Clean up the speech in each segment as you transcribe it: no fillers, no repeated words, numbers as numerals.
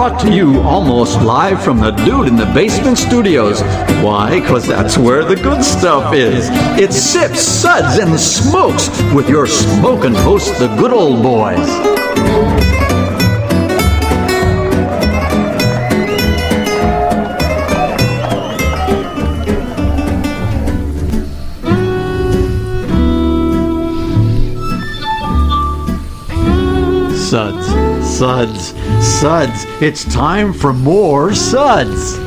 brought to you almost live from the Dude in the Basement Studios. Why? Because that's where the good stuff is. It's Sips, Suds, and Smokes with your smoking hosts, the good old boys. Suds, Suds, Suds. It's time for more Suds.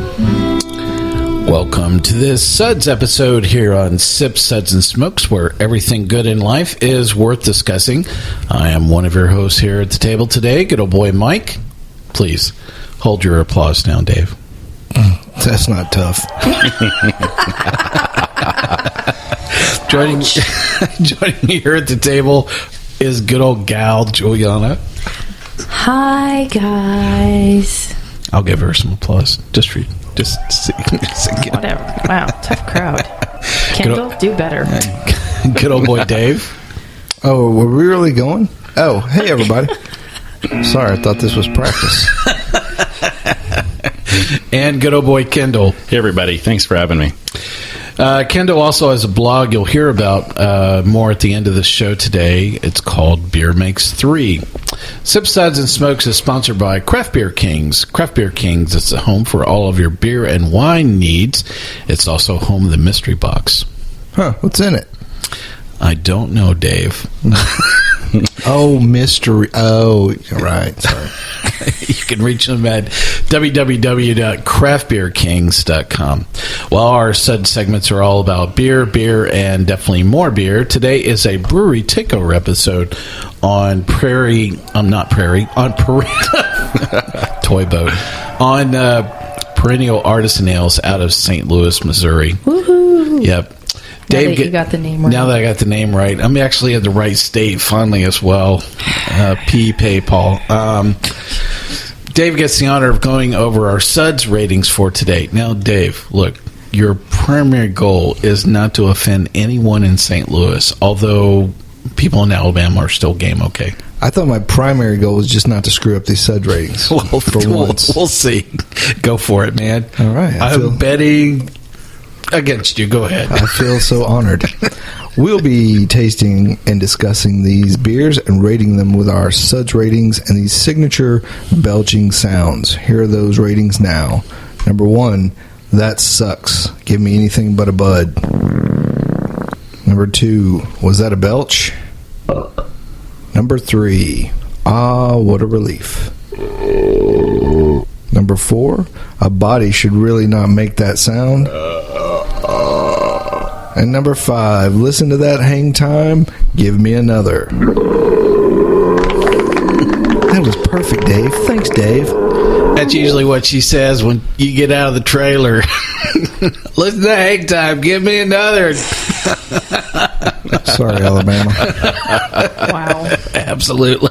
Welcome to this Suds episode here on Sips, Suds, and Smokes, where everything good in life is worth discussing. I am one of your hosts here at the table today, good old boy Mike. Please hold your applause down, Dave. That's not tough. Joining me here at the table is good old gal Julieanna. Hi, guys. I'll give her some applause just for you. Whatever. Wow, tough crowd. Kendall, do better. Good old boy Dave. Oh, were we really going? Oh, hey, everybody. Sorry, I thought this was practice. And good old boy Kendall. Hey, everybody. Thanks for having me. Kendall also has a blog you'll hear about more at the end of the show today. It's called Beer Makes 3. Sips, Suds, and Smokes is sponsored by Craft Beer Kings. Craft Beer Kings is a home for all of your beer and wine needs. It's also home of the mystery box. Huh, what's in it? I don't know, Dave. Oh, mystery. Oh, right. Sorry. You can reach them at www.craftbeerkings.com. Well, our Sud segments are all about beer, and definitely more beer. Today is a Brewery Takeover episode on Toy Boat, on Perennial Artisan Ales out of St. Louis, Missouri. Woohoo! Yep. Dave, you got the name right. Now that I got the name right, I'm actually in the right state finally as well. PayPal. Dave gets the honor of going over our Suds ratings for today. Now, Dave, look, your primary goal is not to offend anyone in St. Louis, although people in Alabama are still game okay. I thought my primary goal was just not to screw up these Sud ratings. We'll see. Go for it, man. All right. I'm betting against you. Go ahead. I feel so honored. We'll be tasting and discussing these beers and rating them with our Suds ratings and these signature belching sounds. Here are those ratings now. Number 1, that sucks. Give me anything but a bud. Number 2, was that a belch? Number 3, ah, what a relief. Number 4, a body should really not make that sound. And number 5, listen to that hang time, give me another. That was perfect, Dave. Thanks, Dave. That's usually what she says when you get out of the trailer. Listen to that hang time, give me another. Sorry, Alabama. Wow. Absolutely.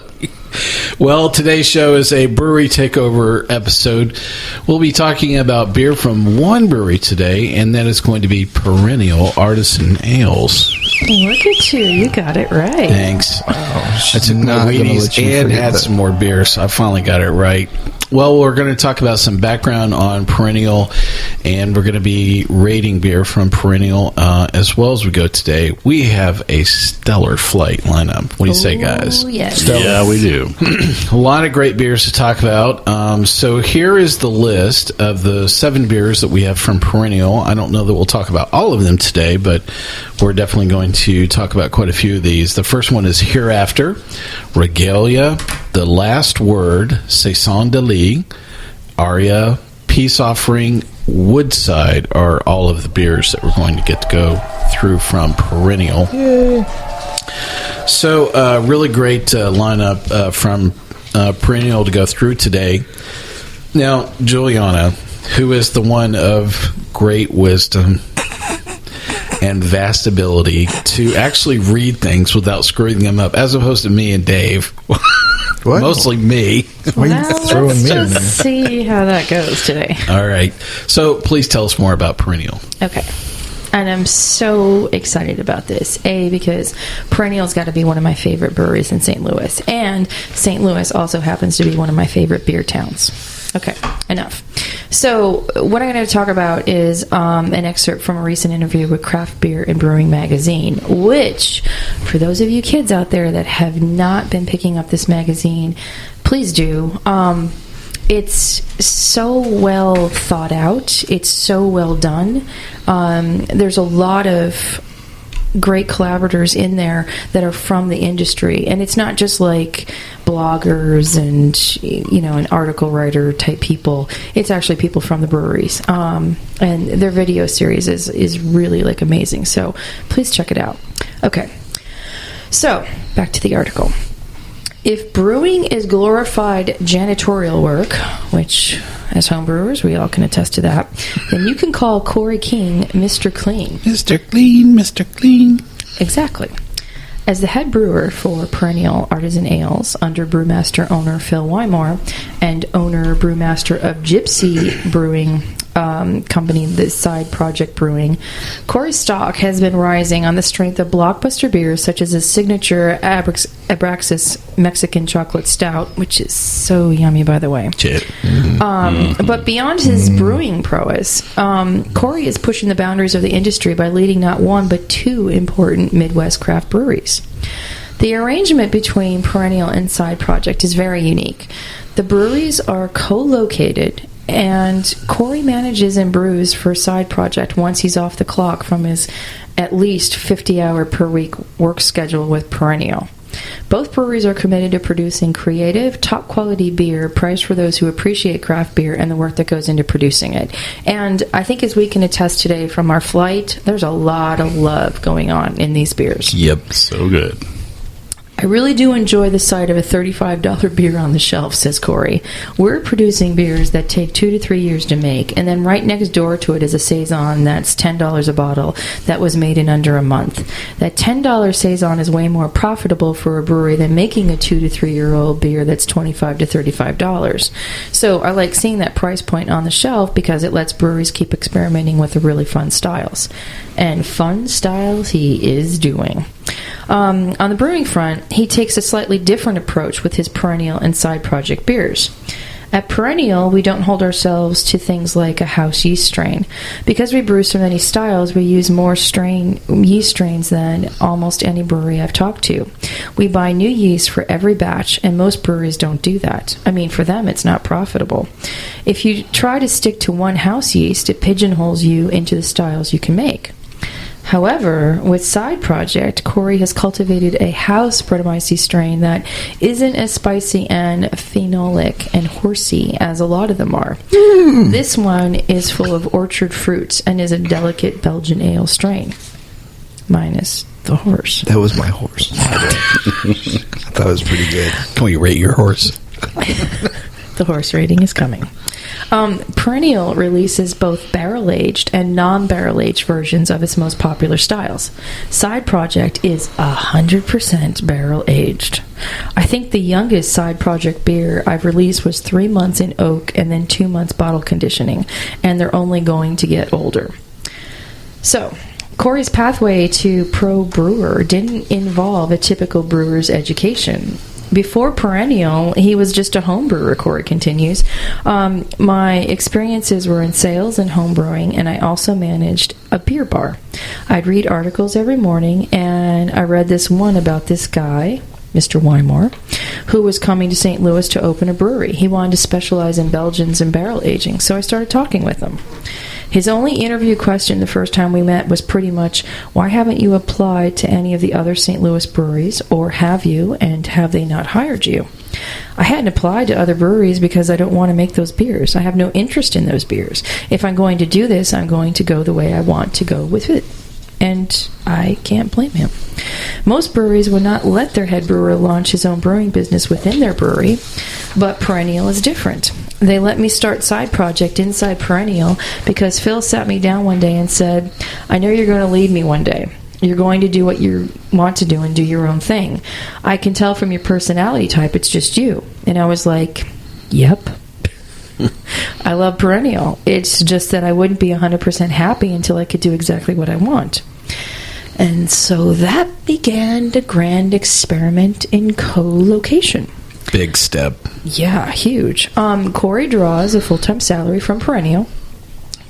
Well, today's show is a Brewery Takeover episode. We'll be talking about beer from one brewery today, and that is going to be Perennial Artisan Ales. Look at you. You got it right. Thanks. Wow, I took my Wheaties and had some more beer, so I finally got it right. Well, we're going to talk about some background on Perennial, and we're going to be rating beer from Perennial as well as we go today. We have a stellar flight lineup. What do you say, guys? Yes. Yeah, we do. A lot of great beers to talk about. So here is the list of the 7 beers that we have from Perennial. I don't know that we'll talk about all of them today, but we're definitely going to talk about quite a few of these. The first one is Hereafter, Regalia, The Last Word, Saison de Lis, Aria, Peace Offering, Woodside are all of the beers that we're going to get to go through from Perennial. Yay. So, really great lineup from Perennial to go through today. Now, Julieanna, who is the one of great wisdom and vast ability to actually read things without screwing them up, as opposed to me and Dave. What? Mostly me. Why are you throwing me in there? Let's see how that goes today. All right. So please tell us more about Perennial. Okay. And I'm so excited about this. A, because Perennial's got to be one of my favorite breweries in St. Louis. And St. Louis also happens to be one of my favorite beer towns. Okay, enough. So what I'm going to talk about is an excerpt from a recent interview with Craft Beer and Brewing Magazine, which, for those of you kids out there that have not been picking up this magazine, please do. It's so well thought out. It's so well done. There's a lot of great collaborators in there that are from the industry, and it's not just like bloggers and an article writer type people. It's actually people from the breweries, and their video series is really like amazing. So please check it out. Okay, so back to the article. If brewing is glorified janitorial work, which as homebrewers we all can attest to that, then you can call Corey King Mr. Clean. Mr. Clean, Mr. Clean. Exactly. As the head brewer for Perennial Artisan Ales under brewmaster owner Phil Wymore and owner brewmaster of Gypsy Brewing company, the Side Project Brewing, Corey's stock has been rising on the strength of blockbuster beers such as his signature Abraxas Mexican Chocolate Stout, which is so yummy, by the way. But beyond his brewing prowess, Corey is pushing the boundaries of the industry by leading not one but two important Midwest craft breweries. The arrangement between Perennial and Side Project is very unique. The breweries are co-located, and Corey manages and brews for Side Project once he's off the clock from his at least 50-hour per week work schedule with Perennial. Both breweries are committed to producing creative, top-quality beer priced for those who appreciate craft beer and the work that goes into producing it. And I think as we can attest today from our flight, there's a lot of love going on in these beers. Yep. So good. I really do enjoy the sight of a $35 beer on the shelf, says Corey. We're producing beers that take 2 to 3 years to make, and then right next door to it is a Saison that's $10 a bottle that was made in under a month. That $10 Saison is way more profitable for a brewery than making a 2 to 3 year old beer that's $25 to $35. So I like seeing that price point on the shelf because it lets breweries keep experimenting with the really fun styles. And fun styles he is doing. On the brewing front, he takes a slightly different approach with his Perennial and Side Project beers. At Perennial, we don't hold ourselves to things like a house yeast strain. Because we brew so many styles, we use more yeast strains than almost any brewery I've talked to. We buy new yeast for every batch, and most breweries don't do that. I mean, for them, it's not profitable. If you try to stick to one house yeast, it pigeonholes you into the styles you can make. However, with Side Project, Corey has cultivated a house Brettanomyces strain that isn't as spicy and phenolic and horsey as a lot of them are. This one is full of orchard fruits and is a delicate Belgian ale strain. Minus the horse. That was my horse. I thought it was pretty good. Can we rate your horse? The horse rating is coming. Perennial releases both barrel-aged and non-barrel-aged versions of its most popular styles. Side Project is 100% barrel-aged. I think the youngest Side Project beer I've released was 3 months in oak and then 2 months bottle conditioning, and they're only going to get older. So, Corey's pathway to pro brewer didn't involve a typical brewer's education. Before Perennial, he was just a home brewer, Corey continues. My experiences were in sales and home brewing, and I also managed a beer bar. I'd read articles every morning, and I read this one about this guy, Mr. Wymore, who was coming to St. Louis to open a brewery. He wanted to specialize in Belgians and barrel aging, so I started talking with him. His only interview question the first time we met was pretty much, why haven't you applied to any of the other St. Louis breweries, or have you, and have they not hired you? I hadn't applied to other breweries because I don't want to make those beers. I have no interest in those beers. If I'm going to do this, I'm going to go the way I want to go with it. And I can't blame him. Most breweries would not let their head brewer launch his own brewing business within their brewery, but Perennial is different. They let me start Side Project inside Perennial because Phil sat me down one day and said, I know you're going to lead me one day. You're going to do what you want to do and do your own thing. I can tell from your personality type it's just you. And I was like, yep. I love Perennial. It's just that I wouldn't be 100% happy until I could do exactly what I want. And so that began the grand experiment in co-location. Big step. Yeah, huge. Corey draws a full-time salary from Perennial,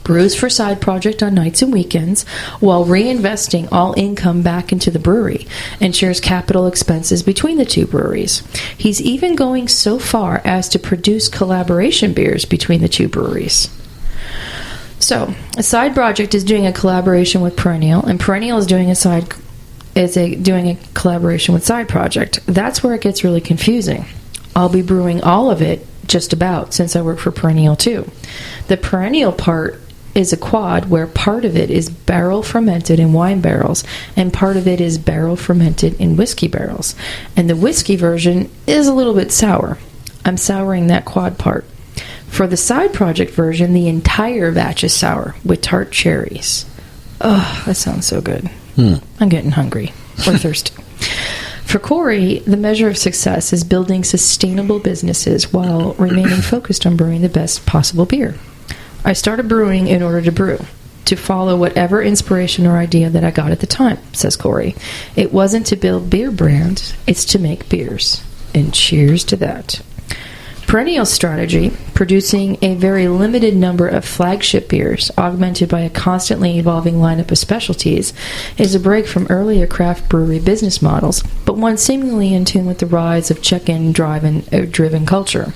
brews for side project on nights and weekends, while reinvesting all income back into the brewery, and shares capital expenses between the two breweries. He's even going so far as to produce collaboration beers between the two breweries. So, a side project is doing a collaboration with Perennial, and Perennial is doing doing a collaboration with Side Project. That's where it gets really confusing. I'll be brewing all of it, just about, since I work for Perennial too. The Perennial part is a quad where part of it is barrel fermented in wine barrels and part of it is barrel fermented in whiskey barrels. And the whiskey version is a little bit sour. I'm souring that quad part. For the Side Project version, the entire batch is sour with tart cherries. Oh, that sounds so good. I'm getting hungry or thirsty. For Corey, the measure of success is building sustainable businesses while remaining focused on brewing the best possible beer. I started brewing in order to brew, to follow whatever inspiration or idea that I got at the time, says Corey. It wasn't to build beer brands, it's to make beers. And cheers to that. Perennial's strategy, producing a very limited number of flagship beers, augmented by a constantly evolving lineup of specialties, is a break from earlier craft brewery business models, but one seemingly in tune with the rise of check-in, drive-in-driven culture.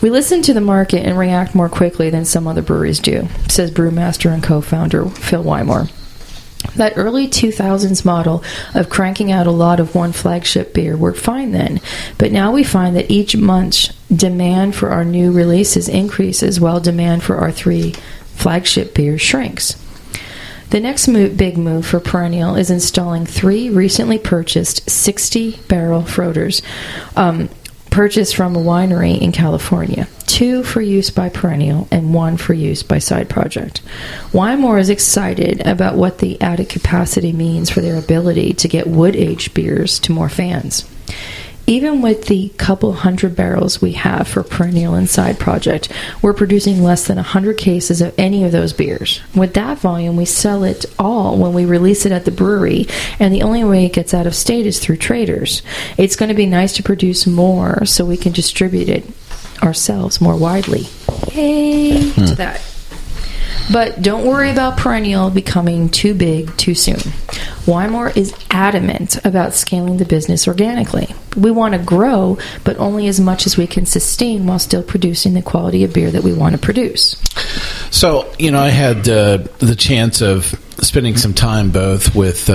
We listen to the market and react more quickly than some other breweries do, says brewmaster and co-founder Phil Wymore. That early 2000s model of cranking out a lot of one flagship beer worked fine then, but now we find that each month demand for our new releases increases while demand for our 3 flagship beers shrinks. The next big move for Perennial is installing 3 recently purchased 60-barrel Froders, purchased from a winery in California, 2 for use by Perennial and 1 for use by Side Project. Wymore is excited about what the added capacity means for their ability to get wood-aged beers to more fans. Even with the couple hundred barrels we have for Perennial and Side Project, we're producing less than 100 cases of any of those beers. With that volume, we sell it all when we release it at the brewery, and the only way it gets out of state is through traders. It's going to be nice to produce more so we can distribute it ourselves more widely. Yay to that. But don't worry about Perennial becoming too big too soon. Wymore is adamant about scaling the business organically. We want to grow, but only as much as we can sustain while still producing the quality of beer that we want to produce. So, I had the chance of spending some time both with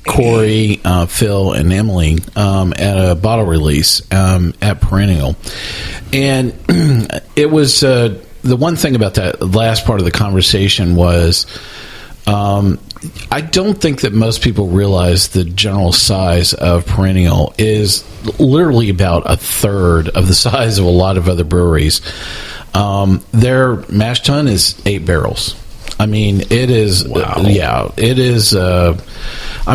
Corey, Phil, and Emily at a bottle release at Perennial. And it was... the one thing about that last part of the conversation was I don't think that most people realize the general size of Perennial is literally about a third of the size of a lot of other breweries. Their mash tun is 8 barrels. I mean, it is, yeah, it is, I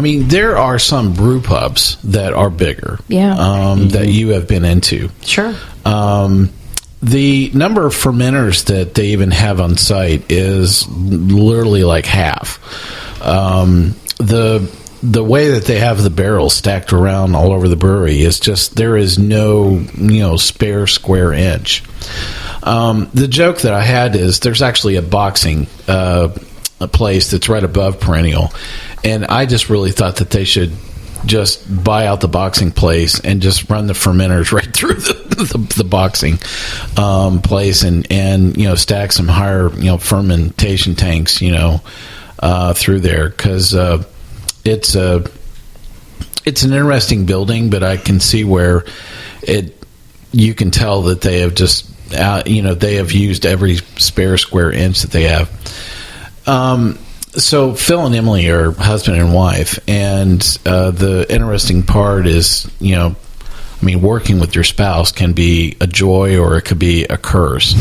mean, there are some brew pubs that are bigger that you have been into. Sure. The number of fermenters that they even have on site is literally like half. The way that they have the barrels stacked around all over the brewery is just, there is no, spare square inch. The joke that I had is there's actually a boxing a place that's right above Perennial, and I just really thought that they should just buy out the boxing place and just run the fermenters right through the boxing place and stack some higher fermentation tanks through there, because it's an interesting building, but I can see where you can tell that they have just they have used every spare square inch that they have. So Phil and Emily are husband and wife, and the interesting part is, working with your spouse can be a joy or it could be a curse.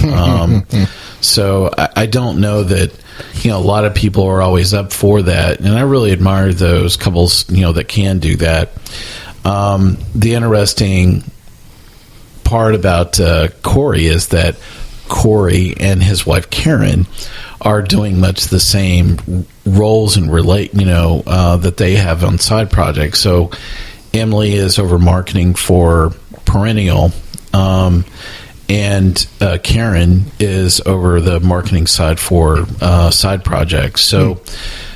So I don't know that, a lot of people are always up for that, and I really admire those couples, that can do that. The interesting part about Corey is that Corey and his wife Karen are doing much the same roles and that they have on side projects. So Emily is over marketing for Perennial, and Karen is over the marketing side for side projects. So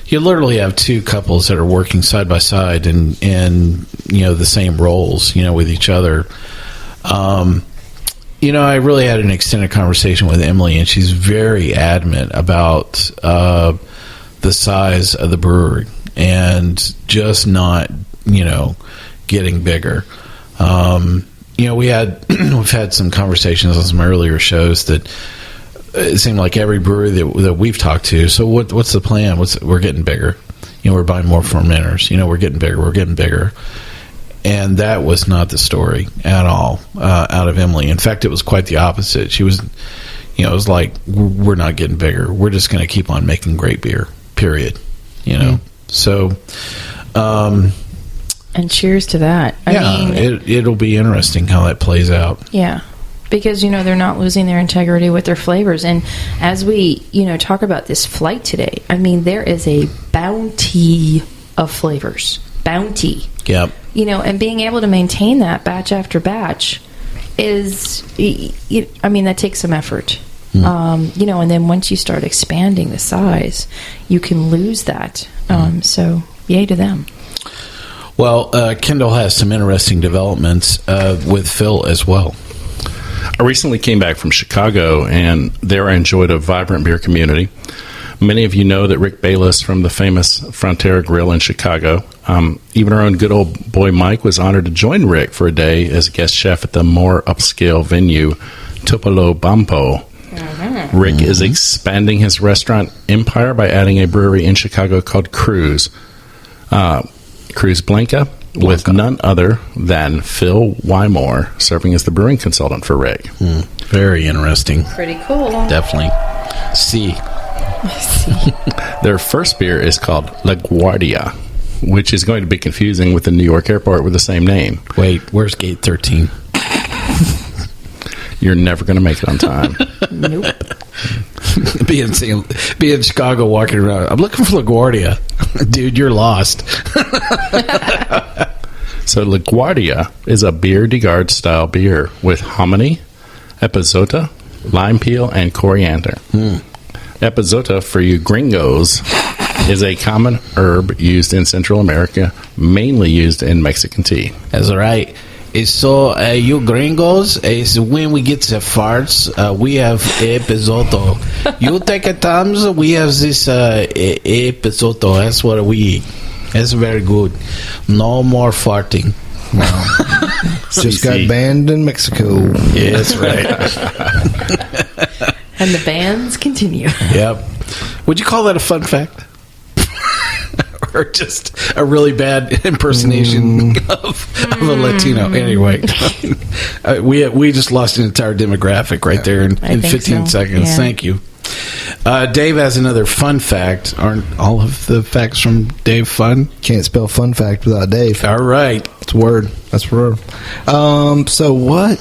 you literally have two couples that are working side by side and the same roles, with each other. I really had an extended conversation with Emily, and she's very adamant about the size of the brewery and just not, getting bigger. We've had some conversations on some earlier shows that it seemed like every brewery that we've talked to. So what's the plan? We're getting bigger. We're buying more fermenters. We're getting bigger. And that was not the story at all out of Emily. In fact, it was quite the opposite. She was, it was like, we're not getting bigger. We're just going to keep on making great beer, period. So. And cheers to that. I mean, it'll be interesting how that plays out. Yeah. Because, they're not losing their integrity with their flavors. And as we, talk about this flight today, I mean, there is a bounty of flavors. Bounty. Yep. And being able to maintain that batch after batch is, that takes some effort. And then once you start expanding the size, you can lose that. So, yay to them. Well, Kendall has some interesting developments with Phil as well. I recently came back from Chicago, and there I enjoyed a vibrant beer community. Many of you know that Rick Bayless from the famous Frontera Grill in Chicago. Even our own good old boy Mike was honored to join Rick for a day as a guest chef at the more upscale venue, Tupelo Bampo. Rick is expanding his restaurant empire by adding a brewery in Chicago called Cruz Blanca, with none other than Phil Wymore serving as the brewing consultant for Rick. Very interesting. Pretty cool. Definitely. Their first beer is called LaGuardia, which is going to be confusing with the New York airport with the same name. Wait, where's gate 13? You're never going to make it on time. Nope. Be in Chicago walking around. I'm looking for LaGuardia. Dude, you're lost. So LaGuardia is a bière de garde style beer with hominy, epizota, lime peel, and coriander. Epizota, for you gringos, is a common herb used in Central America, mainly used in Mexican tea. That's right. So, you gringos, when we get the farts, we have epizoto. You take a Tums, we have this epizoto. That's what we eat. That's very good. No more farting. Wow. Just got banned in Mexico. Yeah, that's right. And the bands continue. Yep. Would you call that a fun fact? Or just a really bad impersonation of a Latino? Anyway, we just lost an entire demographic right there in 15 seconds. Yeah. Thank you. Dave has another fun fact. Aren't all of the facts from Dave fun? Can't spell fun fact without Dave. All right. That's a word. That's a word. So what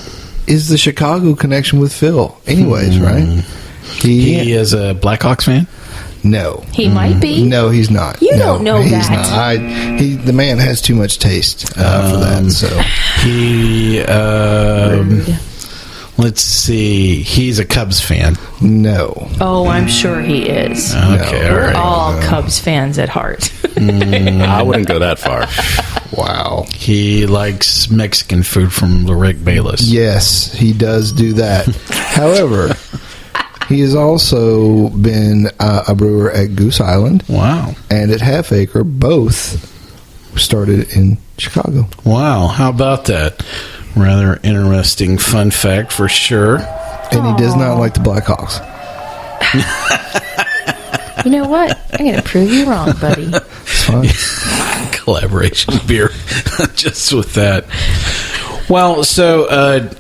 is the Chicago connection with Phil? Anyways, right? He is a Blackhawks fan? No. He might be. No, he's not. You don't know he's that. Not. The man has too much taste for that. So he, let's see. He's a Cubs fan. No. Oh, I'm sure he is. Okay, We're all right. all Cubs fans at heart. I wouldn't go that far. Wow. He likes Mexican food from Rick Bayless. Yes, he does do that. However, he has also been a brewer at Goose Island. Wow. And at Half Acre, both started in Chicago. Wow. How about that? Rather interesting fun fact for sure. And he does not like the Blackhawks. You know what? I'm going to prove you wrong, buddy. It's fine. Collaboration beer. Just with that. Well, so,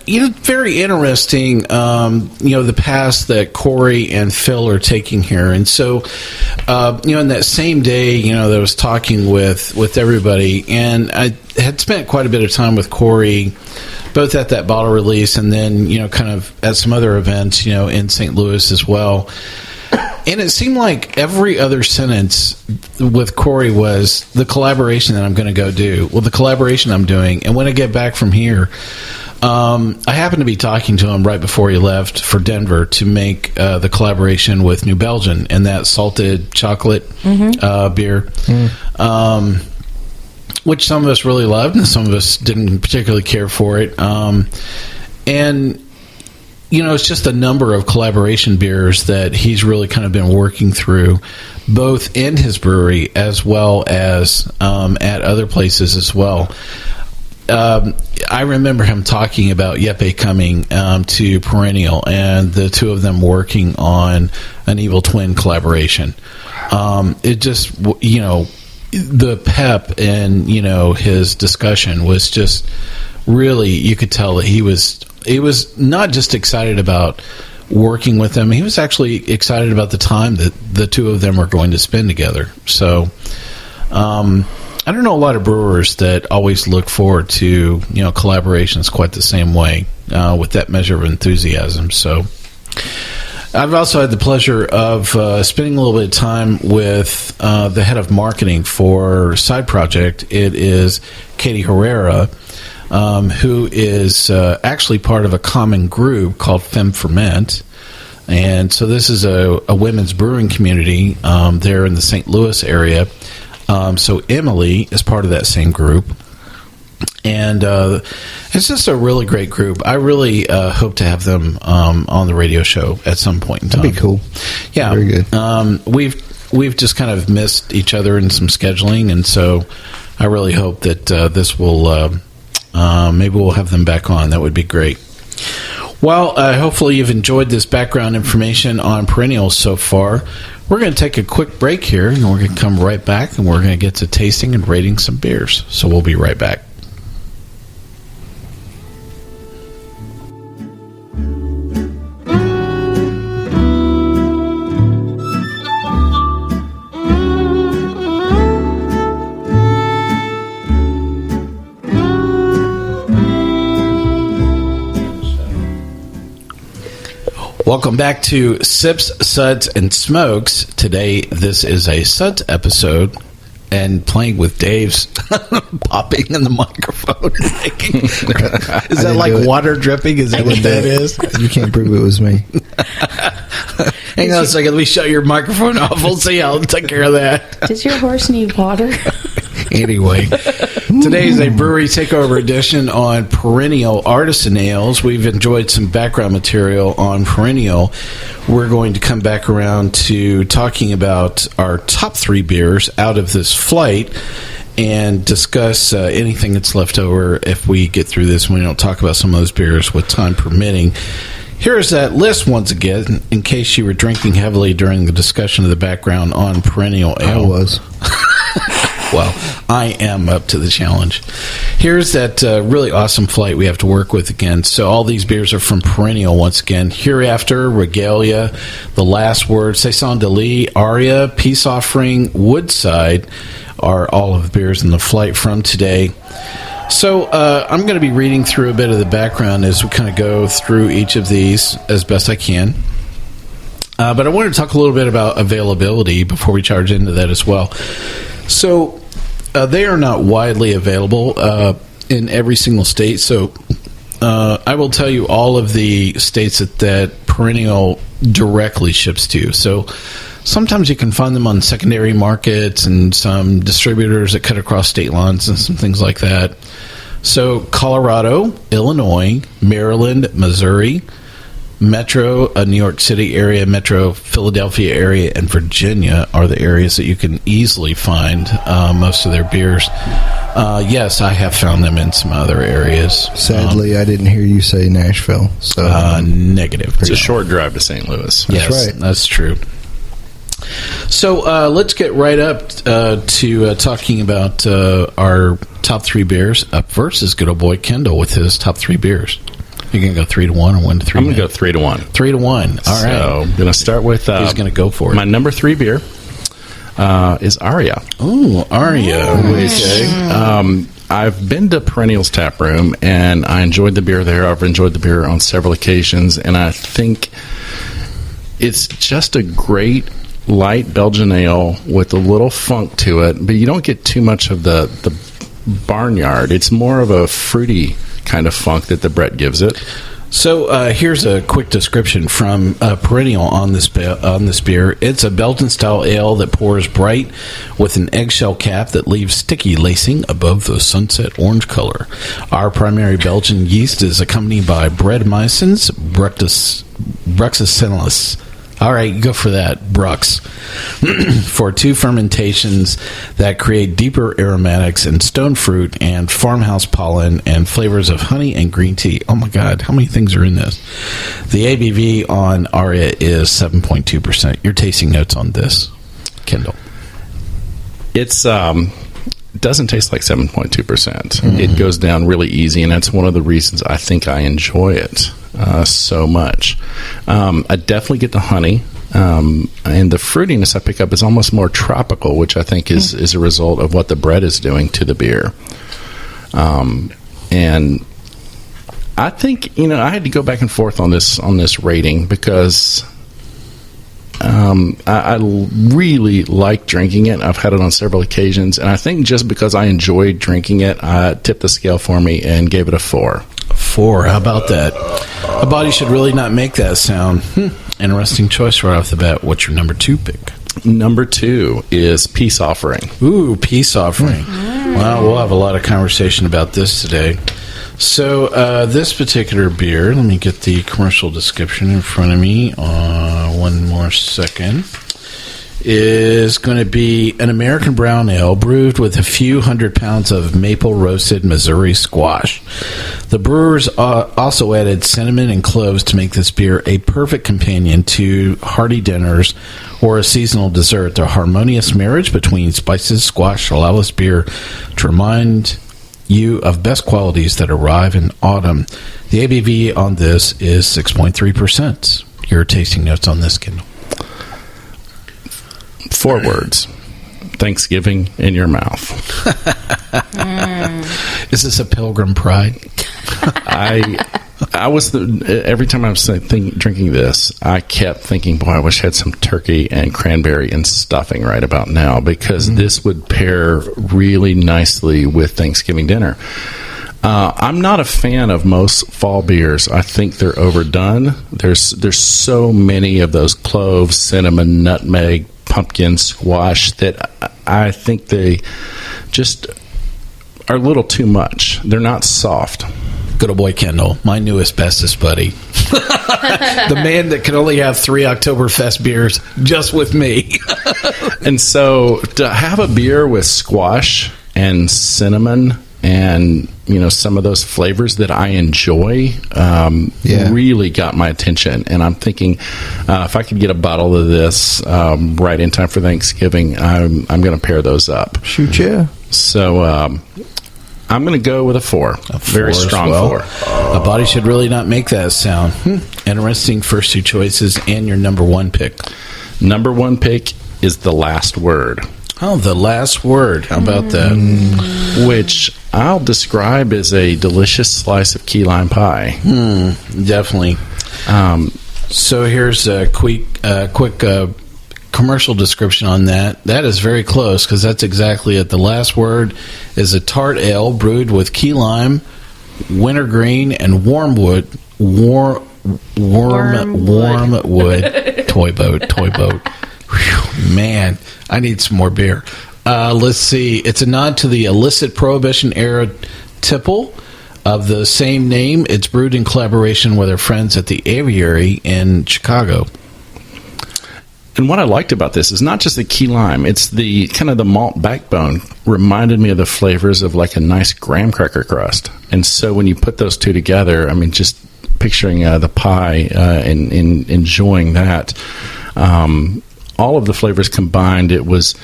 very interesting, the path that Corey and Phil are taking here. And so, in that same day, that I was talking with everybody, and I had spent quite a bit of time with Corey, both at that bottle release and then, kind of at some other events, in St. Louis as well. And it seemed like every other sentence with Corey was the collaboration that I'm going to go do. Well, the collaboration I'm doing. And when I get back from here, I happened to be talking to him right before he left for Denver to make the collaboration with New Belgium and that salted chocolate beer, which some of us really loved and some of us didn't particularly care for it. And it's just a number of collaboration beers that he's really kind of been working through, both in his brewery as well as at other places as well. I remember him talking about Jeppe coming to Perennial and the two of them working on an Evil Twin collaboration. It just, the pep and, his discussion was just really, you could tell that he was not just excited about working with them. He was actually excited about the time that the two of them were going to spend together. So, I don't know a lot of brewers that always look forward to, collaborations quite the same way, with that measure of enthusiasm. So I've also had the pleasure of spending a little bit of time with the head of marketing for Side Project. It is Katie Herrera, who is actually part of a common group called Femme Ferment. And so this is a women's brewing community there in the St. Louis area. So Emily is part of that same group. And it's just a really great group. I really hope to have them on the radio show at some point in time. That'd be cool. Yeah. Very good. We've just kind of missed each other in some scheduling, and so I really hope that this will maybe we'll have them back on. That would be great. Well, hopefully you've enjoyed this background information on Perennials so far. We're going to take a quick break here, and we're going to come right back, and we're going to get to tasting and rating some beers. So we'll be right back. Welcome back to Sips, Suds, and Smokes. Today, this is a Suds episode, and playing with Dave's popping in the microphone. Is that like water dripping? Is that what that is? You can't prove it was me. Hang on a second. Let me shut your microphone off. We'll see. I'll take care of that. Does your horse need water? Anyway, today's a Brewery Takeover edition on Perennial Artisan Ales. We've enjoyed some background material on Perennial. We're going to come back around to talking about our top 3 beers out of this flight and discuss anything that's left over if we get through this and we don't talk about some of those beers with time permitting. Here's that list once again, in case you were drinking heavily during the discussion of the background on Perennial Ale. I was. Well, I am up to the challenge. Here's that really awesome flight we have to work with again. So all these beers are from Perennial once again. Hereafter, Regalia, The Last Word, Saison de Lis, Aria, Peace Offering, Woodside are all of the beers in the flight from today. So I'm going to be reading through a bit of the background as we kind of go through each of these as best I can. But I wanted to talk a little bit about availability before we charge into that as well. So they are not widely available in every single state. So I will tell you all of the states that Perennial directly ships to. So sometimes you can find them on secondary markets and some distributors that cut across state lines and some things like that. So Colorado, Illinois, Maryland, Missouri, Metro, New York City area, Metro, Philadelphia area, and Virginia are the areas that you can easily find most of their beers. Yes, I have found them in some other areas. Sadly, I didn't hear you say Nashville. So negative. It's a short drive to St. Louis. Yes, That's right. That's true. So let's get right up to talking about our top 3 beers. Up first is good old boy Kendall with his top 3 beers. You're going to go 3 to 1 or 1 to 3? I'm going to go 3 to 1. 3 to 1. All right. So I'm going to start with. He's going to go for it. My number 3 beer is Aria. Ooh, Aria. Which I've been to Perennial's Tap Room and I enjoyed the beer there. I've enjoyed the beer on several occasions, and I think it's just a great light Belgian ale with a little funk to it, but you don't get too much of the barnyard. It's more of a fruity kind of funk that the Brett gives it. So here's a quick description from Perennial on this beer. It's a Belgian-style ale that pours bright with an eggshell cap that leaves sticky lacing above the sunset orange color. Our primary Belgian yeast is accompanied by Brettanomyces bruxellensis. All right, you go for that, Brux. For 2 fermentations that create deeper aromatics and stone fruit and farmhouse pollen and flavors of honey and green tea. Oh my God, how many things are in this? The ABV on Aria is 7.2%. Your tasting notes on this, Kendall? It's doesn't taste like 7.2%. It goes down really easy, and that's one of the reasons I think I enjoy it so much. I definitely get the honey, and the fruitiness I pick up is almost more tropical, which I think is a result of what the bread is doing to the beer. And I think, I had to go back and forth on this rating because I really like drinking it. I've had it on several occasions, and I think just because I enjoyed drinking it, I tipped the scale for me and gave it a 4. 4, how about that? A body should really not make that sound. Interesting choice right off the bat. What's your number 2 pick? Number 2 is Peace Offering. Ooh, Peace Offering. Well, we'll have a lot of conversation about this today. So this particular beer, let me get the commercial description in front of me. One more second. Is going to be an American brown ale brewed with a few hundred pounds of maple roasted Missouri squash. The brewers also added cinnamon and cloves to make this beer a perfect companion to hearty dinners or a seasonal dessert. The harmonious marriage between spices, squash, allow this beer to remind you of best qualities that arrive in autumn. The ABV on this is 6.3%. Your tasting notes on this, Kendall? 4 words. Thanksgiving in your mouth. Is this a Pilgrim Pride? I was every time I was drinking this, I kept thinking, boy, I wish I had some turkey and cranberry and stuffing right about now, because this would pair really nicely with Thanksgiving dinner. I'm not a fan of most fall beers. I think they're overdone. There's so many of those cloves, cinnamon, nutmeg, pumpkin, squash that I think they just are a little too much. They're not soft. Good old boy Kendall, my newest bestest buddy. The man that can only have 3 Oktoberfest beers just with me. And so to have a beer with squash and cinnamon and some of those flavors that I enjoy really got my attention. And I'm thinking if I could get a bottle of this right in time for Thanksgiving, I'm going to pair those up. Shoot, yeah. So I'm going to go with a 4. A very strong 4. A body should really not make that sound. Interesting first 2 choices and your number 1 pick. Number 1 pick is The Last Word. Oh, The Last Word. How about that? Which I'll describe as a delicious slice of key lime pie. Definitely. So here's a quick commercial description on that. That is very close because that's exactly it. The Last Word is a tart ale brewed with key lime, wintergreen, and wormwood. Toy boat. Whew, man, I need some more beer. Let's see. It's a nod to the illicit Prohibition era tipple of the same name. It's brewed in collaboration with our friends at the Aviary in Chicago. And what I liked about this is not just the key lime, it's the kind of the malt backbone reminded me of the flavors of like a nice graham cracker crust. And so when you put those two together, I mean, just picturing the pie and enjoying that, all of the flavors combined, it was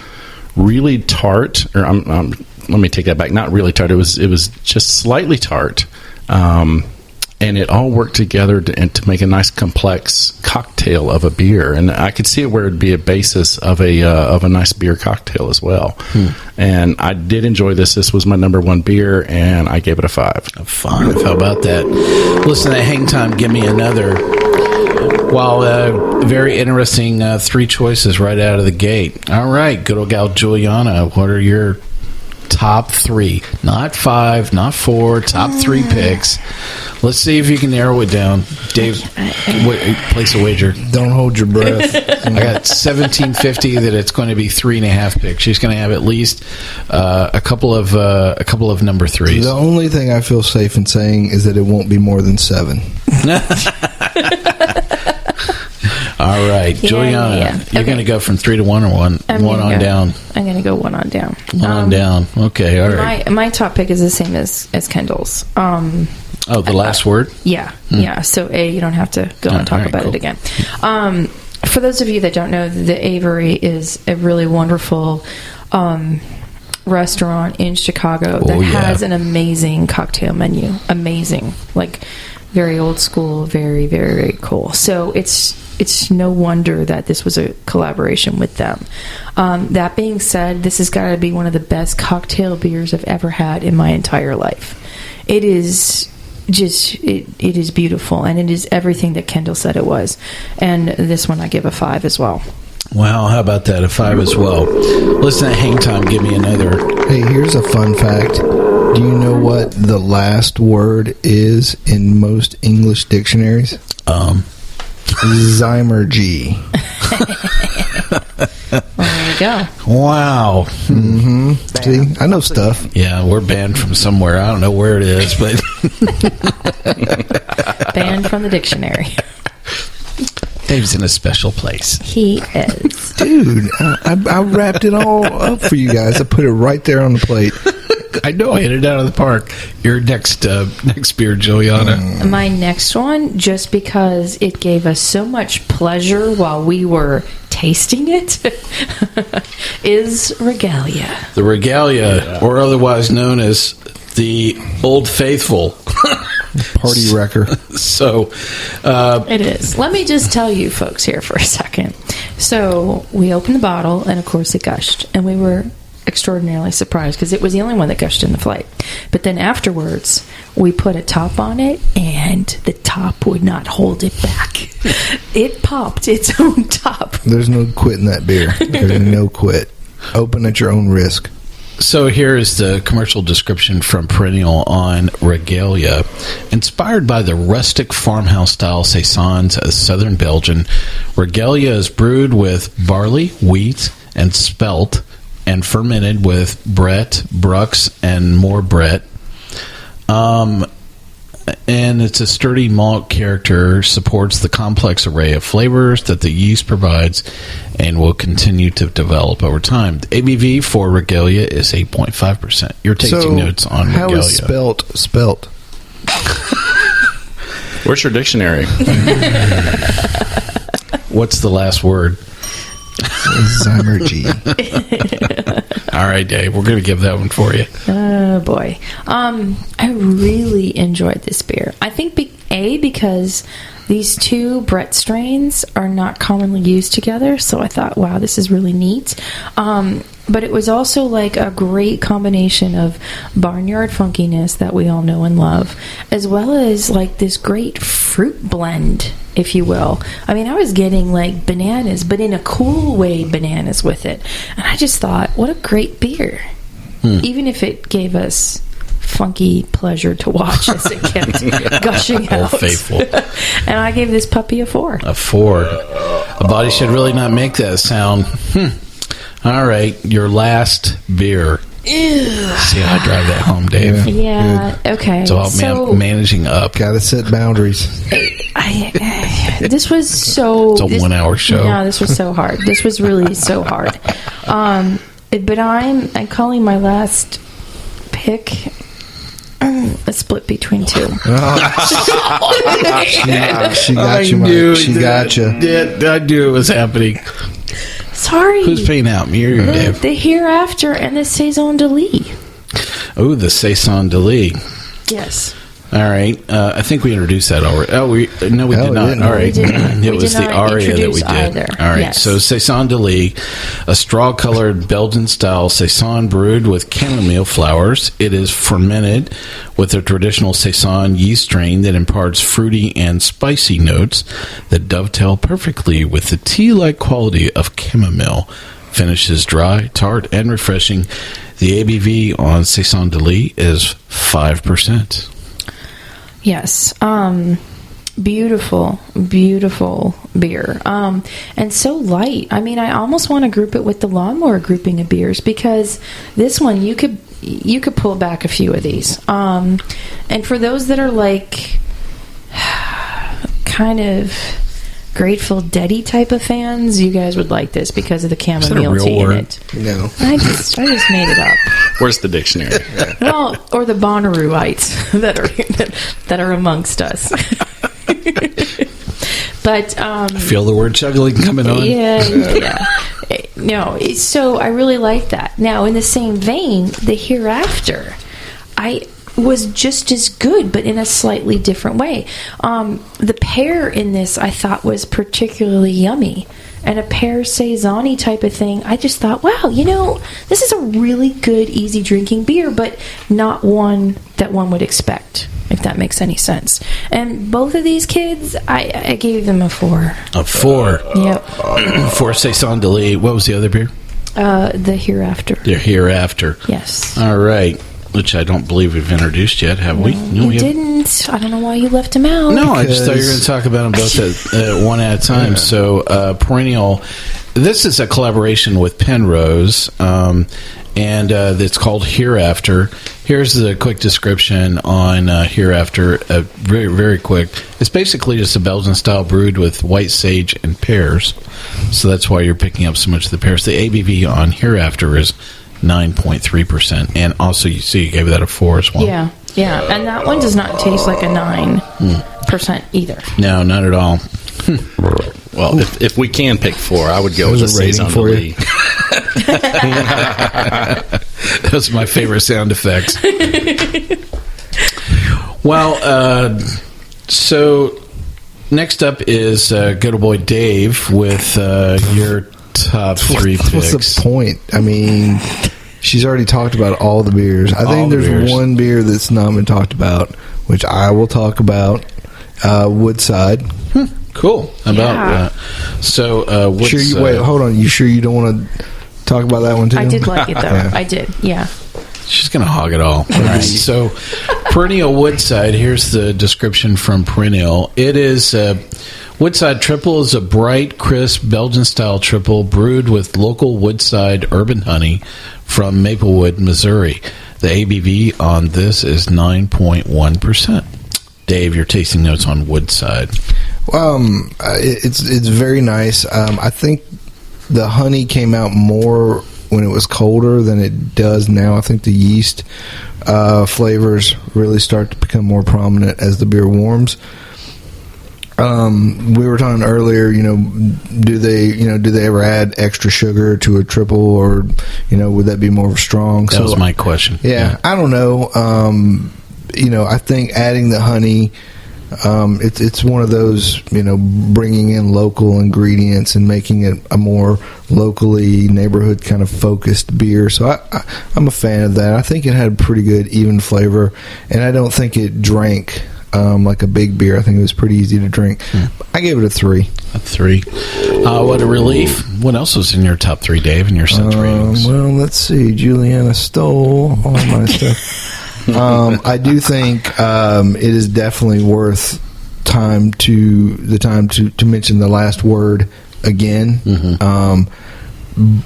really tart, or let me take that back, not really tart, it was just slightly tart, and it all worked together to make a nice complex cocktail of a beer, and I could see it where it'd be a basis of a nice beer cocktail as well. And I did enjoy this. This was my number 1 beer, and I gave it a 5. A 5. How about that? Listen, at Hang Time, give me another. Well, very interesting 3 choices right out of the gate. All right, good old gal Julieanna, what are your top 3, not 5, not 4, top 3 picks. Let's see if you can narrow it down. Dave, place a wager. Don't hold your breath. I got 1750 that it's going to be 3.5 picks. She's going to have at least a couple of number 3s. The only thing I feel safe in saying is that it won't be more than 7. All right, Julieanna, you're going to go from 3 to 1 or one on down. I'm going to go 1 on down. 1 on down. Okay, all right. My top pick is the same as Kendall's. The last word? Yeah, yeah. So you don't have to go and talk about it again. For those of you that don't know, the Avery is a really wonderful restaurant in Chicago that has an amazing cocktail menu. Amazing, like very old school, very, very, very cool. So it's no wonder that this was a collaboration with them. That being said, this has got to be one of the best cocktail beers I've ever had in my entire life. It is just it is beautiful, and it is everything that Kendall said it was. And this one I give a 5 as well. Wow, how about that? A 5 as well. Listen to Hang Time, give me another. Hey, here's a fun fact. Do you know what the last word is in most English dictionaries? Zymergy. There you go. Wow. Mm-hmm. See, I know stuff. Yeah, we're banned from somewhere. I don't know where it is, but Banned from the dictionary. Dave's in a special place. He is. Dude, I wrapped it all up for you guys. I put it right there on the plate. I know, I hit it out of the park. Your next beer, Julieanna. My next one, just because it gave us so much pleasure while we were tasting it, is Regalia. The Regalia, or otherwise known as the Old Faithful. Party wrecker. So, it is. Let me just tell you folks here for a second. So, we opened the bottle, and of course it gushed. And we were extraordinarily surprised because it was the only one that gushed in the flight. But then afterwards, we put a top on it, and the top would not hold it back. It popped its own top. There's no quitting that beer. There's no quit. Open at your own risk. So here is the commercial description from Perennial on Regalia. Inspired by the rustic farmhouse-style saisons of southern Belgium, Regalia is brewed with barley, wheat, and spelt, and fermented with Brett, Brux, and more Brett. And it's a sturdy malt character, supports the complex array of flavors that the yeast provides and will continue to develop over time. The ABV for Regalia is 8.5%. You're taking notes on Regalia. How is spelt? Where's your dictionary? What's the last word? Zymergy. All right, Dave, we're going to give that one for you. Oh, boy. I really enjoyed this beer. I think, because these two Brett strains are not commonly used together, so I thought, wow, this is really neat. But it was also like a great combination of barnyard funkiness that we all know and love, as well as like this great fruit blend, if you will. I mean, I was getting like bananas, but in a cool way bananas with it. And I just thought, what a great beer. Even if it gave us funky pleasure to watch as it kept gushing out. Old Faithful. And I gave this puppy a 4. A 4. A body should really not make that sound. All right, your last beer. Ew. See how I drive that home, Dave? Yeah, okay. It's all managing up. Gotta set boundaries. This was so... It's a 1-hour show. No, this was so hard. This was really so hard. But I'm calling my last pick a split between two. She got you, Mike. She got you. Yeah, I knew it was happening. Sorry. Who's paying out? Me or you, Dave? The Hereafter and the Saison de Lis. Oh, the Saison de Lis. Yes. All right. I think we introduced that already. We did not. Didn't. All right. It We was did the not Aria that we introduce did. either. All right. Yes. So Saison de Lis, a straw-colored Belgian-style saison brewed with chamomile flowers. It is fermented with a traditional saison yeast strain that imparts fruity and spicy notes that dovetail perfectly with the tea-like quality of chamomile. Finishes dry, tart, and refreshing. The ABV on Saison de Lis is 5%. Yes. Beautiful beer. And so light. I mean, I almost want to group it with the lawnmower grouping of beers, because this one you could pull back a few of these. And for those that are like kind of Grateful Dead-y type of fans, you guys would like this because of the chamomile tea in it. No. I just made it up. Where's the dictionary? Well, or the Bonnarooites that are amongst us. But I feel the word juggling coming on. Yeah. No, so I really like that. Now, in the same vein, the Hereafter, I was just as good, but in a slightly different way. The pear in this I thought was particularly yummy, and a pear saison-y type of thing. I just thought, wow, this is a really good, easy drinking beer, but not one that one would expect, if that makes any sense. And both of these kids, I gave them a 4. A 4. Yep. For Saison de Lis. What was the other beer? The Hereafter. The Hereafter. Yes. All right. Which I don't believe we've introduced yet, have we? No, we didn't. I don't know why you left them out. No, I just thought you were going to talk about them both at one at a time. Yeah. So, Perennial, this is a collaboration with Penrose, and it's called Hereafter. Here's the quick description on Hereafter, very, very quick. It's basically just a Belgian style brewed with white sage and pears. So that's why you're picking up so much of the pears. The ABV on Hereafter is 9.3%, and also you gave that a 4 as well. Yeah, and that one does not taste like a 9% either. No, not at all. Well, if we can pick 4, I would go with the Saison de Lis. Those are my favorite sound effects. Well, so next up is good old boy Dave with your top 3 picks. What's the point? I mean, she's already talked about all the beers. I think there's one beer that's not been talked about, which I will talk about. Woodside. Cool. How about Woodside? Sure. Wait, hold on. You sure you don't want to talk about that one too? I did like it though. Yeah. I did. Yeah. She's going to hog it all. All right. So, Perennial Woodside. Here's the description from Perennial. It is. Woodside Triple is a bright, crisp Belgian-style triple brewed with local Woodside urban honey from Maplewood, Missouri. The ABV on this is 9.1%. Dave, your tasting notes on Woodside. It's very nice. I think the honey came out more when it was colder than it does now. I think the yeast flavors really start to become more prominent as the beer warms. We were talking earlier, do they ever add extra sugar to a triple, or, would that be more strong? That was my question. Yeah, I don't know. I think adding the honey, it's one of those, bringing in local ingredients and making it a more locally neighborhood kind of focused beer. So I'm a fan of that. I think it had pretty good even flavor, and I don't think it drank like a big beer. I think it was pretty easy to drink. I gave it a 3. A 3. What a relief. What else was in your top 3, Dave, in your Suds ratings? Well, let's see. Juliana stole all my stuff. I do think it is definitely worth time to mention the last word again.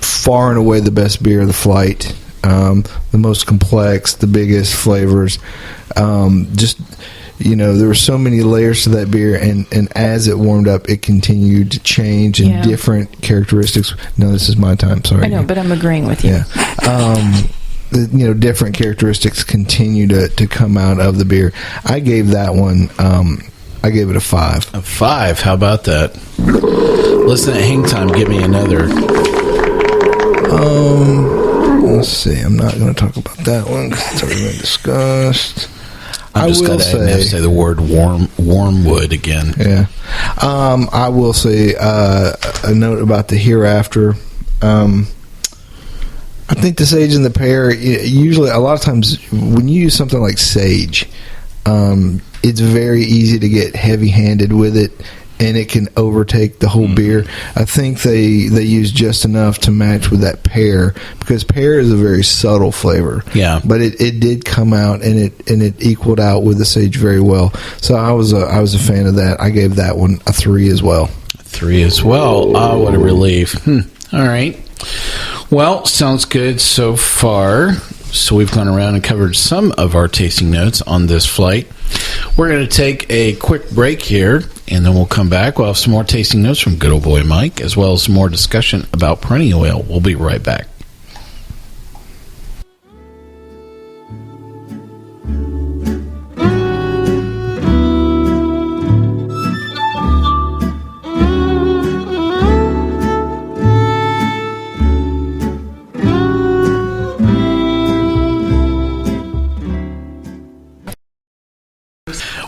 Far and away the best beer of the flight. The most complex, the biggest flavors. There were so many layers to that beer, and as it warmed up, it continued to change in different characteristics. No, this is my time. Sorry. I know, but I'm agreeing with you. Yeah. Different characteristics continue to come out of the beer. I gave that one, I gave it a 5. A 5? How about that? Listen to Hang Time. Give me another. Let's see. I'm not going to talk about that one because it's already been discussed. I just got to say the word wormwood again. Yeah. I will say a note about the Hereafter. I think the sage and the pear, usually a lot of times when you use something like sage, it's very easy to get heavy-handed with it and it can overtake the whole beer. I think they use just enough to match with that pear, because pear is a very subtle flavor. Yeah. But it did come out, and it equaled out with the sage very well. So I was a fan of that. I gave that one a 3 as well. 3 as well. Oh, what a relief. All right. Well, sounds good so far. So we've gone around and covered some of our tasting notes on this flight. We're going to take a quick break here, and then we'll come back. We'll have some more tasting notes from good old boy Mike, as well as some more discussion about Perennial Ale. We'll be right back.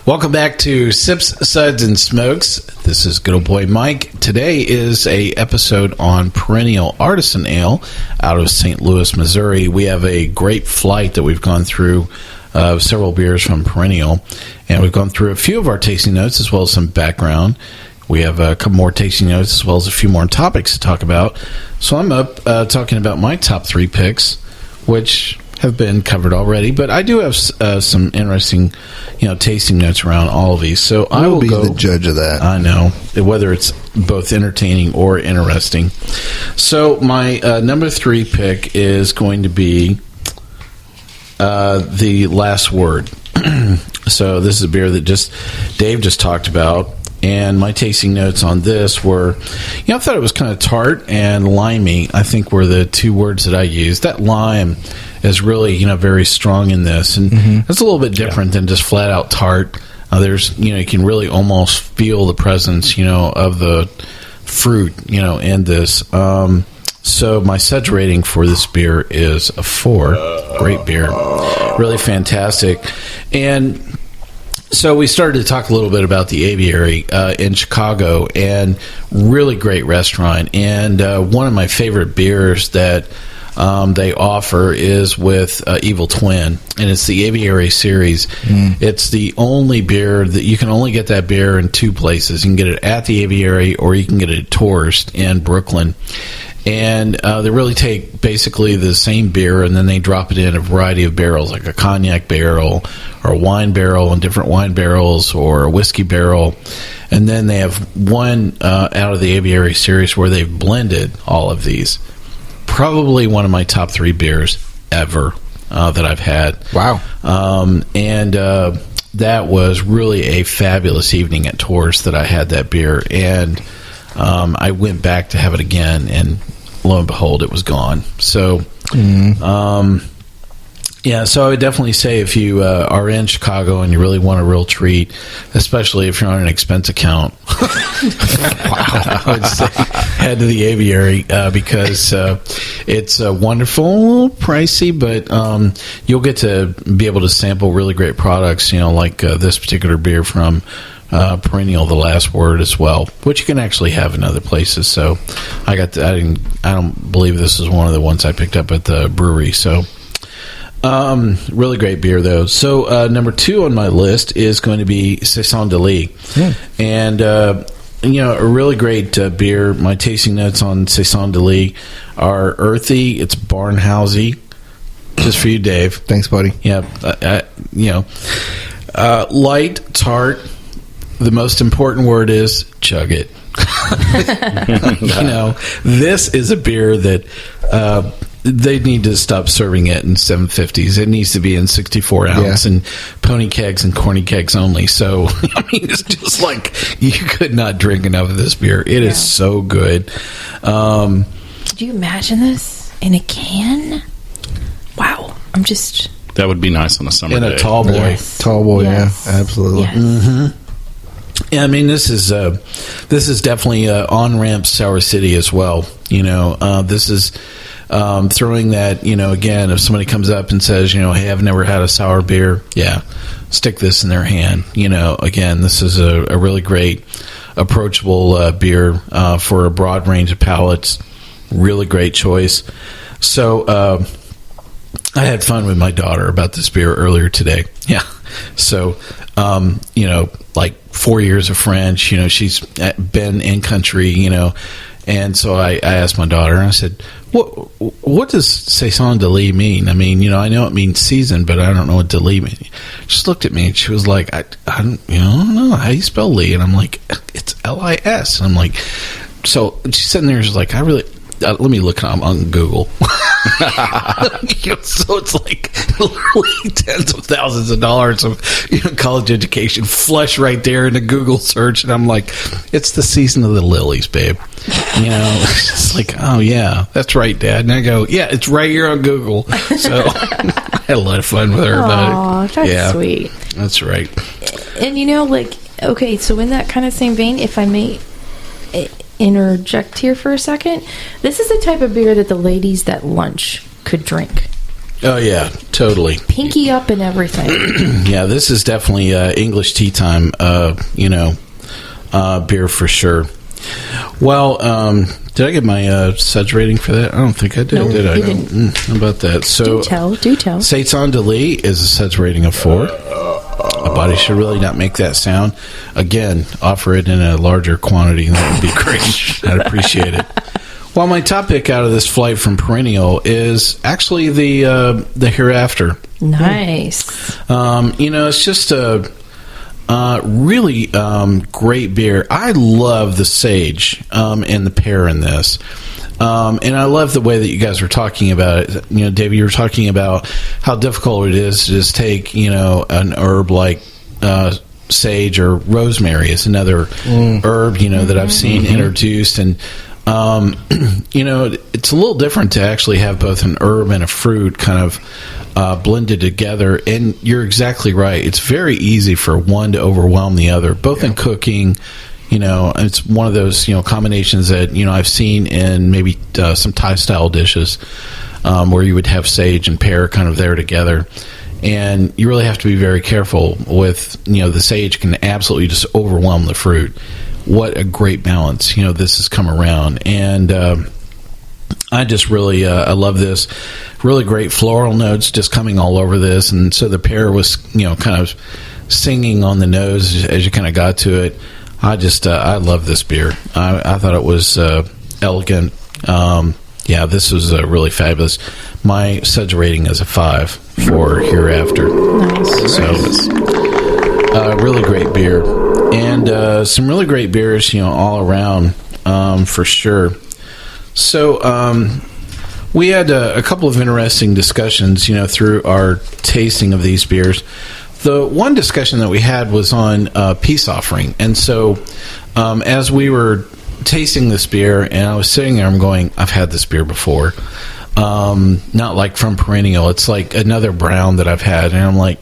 Welcome back to Sips, Suds, and Smokes. This is good old boy Mike. Today is a episode on Perennial Artisan Ale out of St. Louis, Missouri. We have a great flight that we've gone through several beers from Perennial, and we've gone through a few of our tasting notes as well as some background. We have a couple more tasting notes as well as a few more topics to talk about. So I'm up talking about my top 3 picks, which have been covered already, but I do have some interesting, tasting notes around all of these. So I will be go, the judge of that. I know, whether it's both entertaining or interesting. So my number 3 pick is going to be The Last Word. So this is a beer that Dave just talked about. And my tasting notes on this were, I thought it was kind of tart and limey, I think were the 2 words that I used. That lime is really, very strong in this. And it's a little bit different than just flat out tart. There's, you can really almost feel the presence, of the fruit, in this. So my Suds rating for this beer is a 4. Great beer. Really fantastic. And so we started to talk a little bit about the Aviary in Chicago, and really great restaurant. And one of my favorite beers that they offer is with Evil Twin, and it's the Aviary series. It's the only beer that you can only get that beer in 2 places. You can get it at the Aviary, or you can get it at Tourist in Brooklyn. And they really take basically the same beer, and then they drop it in a variety of barrels, like a cognac barrel or a wine barrel and different wine barrels, or a whiskey barrel. And then they have one out of the Aviary series where they've blended all of these. Probably one of my top 3 beers ever that I've had. Wow. And that was really a fabulous evening at Tours that I had that beer. And I went back to have it again, and lo and behold, it was gone. So, so I would definitely say if you are in Chicago and you really want a real treat, especially if you're on an expense account, I would say head to the Aviary because it's wonderful, a little pricey, but you'll get to be able to sample really great products, like this particular beer from Perennial, The Last Word, as well, which you can actually have in other places. So I don't believe this is one of the ones I picked up at the brewery. So really great beer, though. So number 2 on my list is going to be Saison de Lis. And a really great beer. My tasting notes on Saison de Lis are earthy, it's barnhousey, just for you, Dave. Thanks, buddy. Yeah. Light, tart. The most important word is chug it. This is a beer that they need to stop serving it in 750s. It needs to be in 64 ounce and pony kegs and corny kegs only. So, it's just like you could not drink enough of this beer. It is so good. Could you imagine this in a can? Wow. That would be nice on a summer day. In a tall boy. Yes. Tall boy, Yes. yeah, absolutely. Yes. Yeah, this is definitely on-ramp Sour City as well. This is throwing that, again, if somebody comes up and says, hey, I've never had a sour beer, stick this in their hand. Again, this is a really great, approachable beer for a broad range of palates. Really great choice. So I had fun with my daughter about this beer earlier today. Yeah. So, like 4 years of French. She's been in country, and so I asked my daughter, and I said, what does Saison de Lis mean? I mean, I know it means season, but I don't know what de Lis means. She just looked at me and she was like, I don't know how you spell Lis. And I'm like, it's Lis. And I'm like, so she's sitting there, she's like, let me look on Google. So it's like literally tens of thousands of dollars of college education flush right there in the Google search, and I'm like, it's the season of the lilies, babe. It's like, oh yeah, that's right, Dad. And I go, yeah, it's right here on Google. So I had a lot of fun with her about it. That's sweet. That's right. And okay, so in that kind of same vein, if I may interject here for a second, this is the type of beer that the ladies at lunch could drink. Oh yeah, totally. Pinky up and everything. Yeah, this is definitely English tea time, beer for sure. Well, did I get my Suds rating for that? I don't think I did. Nope, did I? you didn't. How about that? So, do tell. Saison de Lis is a Suds rating of 4. A body should really not make that sound. Again, offer it in a larger quantity. That would be great. I'd appreciate it. Well, my top pick out of this flight from Perennial is actually the Hereafter. Nice. It's just a really great beer. I love the sage and the pear in this. And I love the way that you guys were talking about it. David, you were talking about how difficult it is to just take, an herb like sage or rosemary is another herb, that I've seen introduced. And, it's a little different to actually have both an herb and a fruit kind of blended together. And you're exactly right. It's very easy for one to overwhelm the other, both in cooking. It's one of those, combinations that, I've seen in maybe some Thai-style dishes where you would have sage and pear kind of there together. And you really have to be very careful with, the sage can absolutely just overwhelm the fruit. What a great balance, this has come around. And I just really, I love this. Really great floral notes just coming all over this. And so the pear was, kind of singing on the nose as you kind of got to it. I love this beer. I thought it was elegant. This was really fabulous. My Suds rating is a 5 for Hereafter. Nice. So it's really great beer. And some really great beers, all around, for sure. So we had a couple of interesting discussions, through our tasting of these beers. The one discussion that we had was on peace offering. And so as we were tasting this beer, and I was sitting there, I'm going, I've had this beer before. Not like from Perennial. It's like another brown that I've had. And I'm like,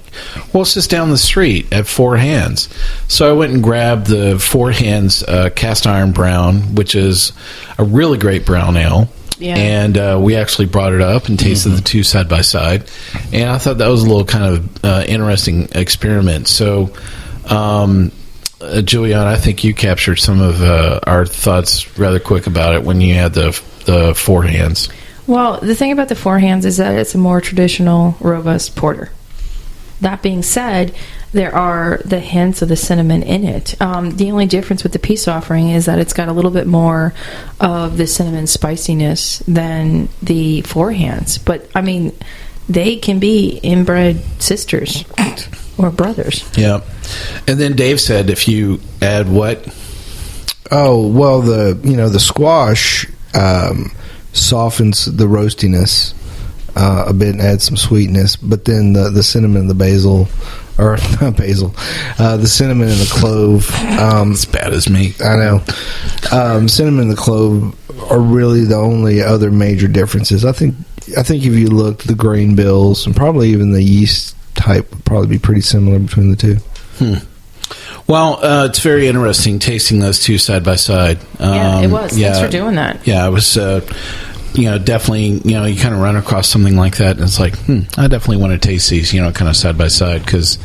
well, it's just down the street at Four Hands. So I went and grabbed the Four Hands cast iron brown, which is a really great brown ale. Yeah. And we actually brought it up and tasted the two side by side, and I thought that was a little kind of interesting experiment. So, Julieanna, I think you captured some of our thoughts rather quick about it when you had the Four Hands. Well, the thing about the Four Hands is that it's a more traditional, robust porter. That being said, there are the hints of the cinnamon in it. The only difference with the peace offering is that it's got a little bit more of the cinnamon spiciness than the Four Hands. But, I mean, they can be inbred sisters or brothers. Yeah. And then Dave said if you add what? Oh, well, the squash softens the roastiness a bit and adds some sweetness, but then the cinnamon and the basil, or not basil, the cinnamon and the clove. As bad as me. I know. Cinnamon and the clove are really the only other major differences. I think if you looked, the grain bills and probably even the yeast type would probably be pretty similar between the two. Well, it's very interesting tasting those two side by side. Yeah, it was. Thanks for doing that. Yeah, it was. Definitely, you kind of run across something like that, and it's like, I definitely want to taste these, kind of side by side, because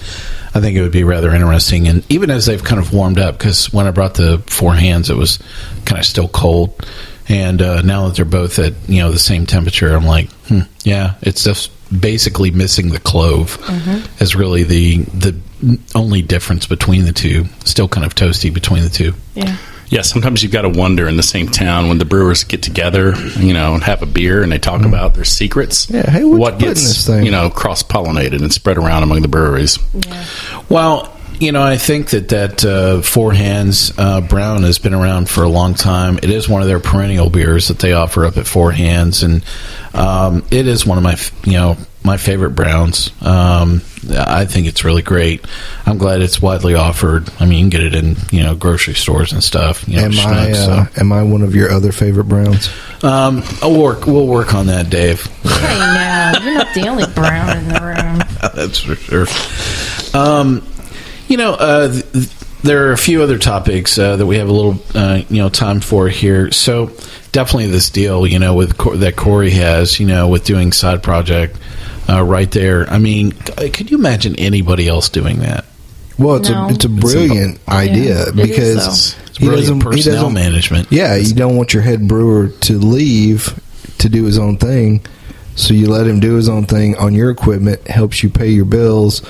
I think it would be rather interesting. And even as they've kind of warmed up, because when I brought the Four Hands, it was kind of still cold, and now that they're both at the same temperature, I'm like, it's just basically missing the clove as really the only difference between the two. Still kind of toasty between the two. Yeah. Yeah, sometimes you've got to wonder in the same town when the brewers get together, and have a beer and they talk about their secrets. Yeah, hey, what you put in gets this thing? cross-pollinated and spread around among the breweries. Yeah. Well, I think that Four Hands Brown has been around for a long time. It is one of their perennial beers that they offer up at Four Hands, and it is one of my favorite browns. I think it's really great. I'm glad it's widely offered. I mean, you can get it in grocery stores and stuff. Am I one of your other favorite browns? We'll work on that, Dave. Hey, now you're not the only brown in the room. That's for sure. There are a few other topics that we have a little, time for here. So definitely this deal, with that Corey has, with doing side project right there. I mean, could you imagine anybody else doing that? Well, it's a brilliant idea because It's brilliant personnel management. Yeah, you don't want your head brewer to leave to do his own thing, so you let him do his own thing on your equipment. Helps you pay your bills.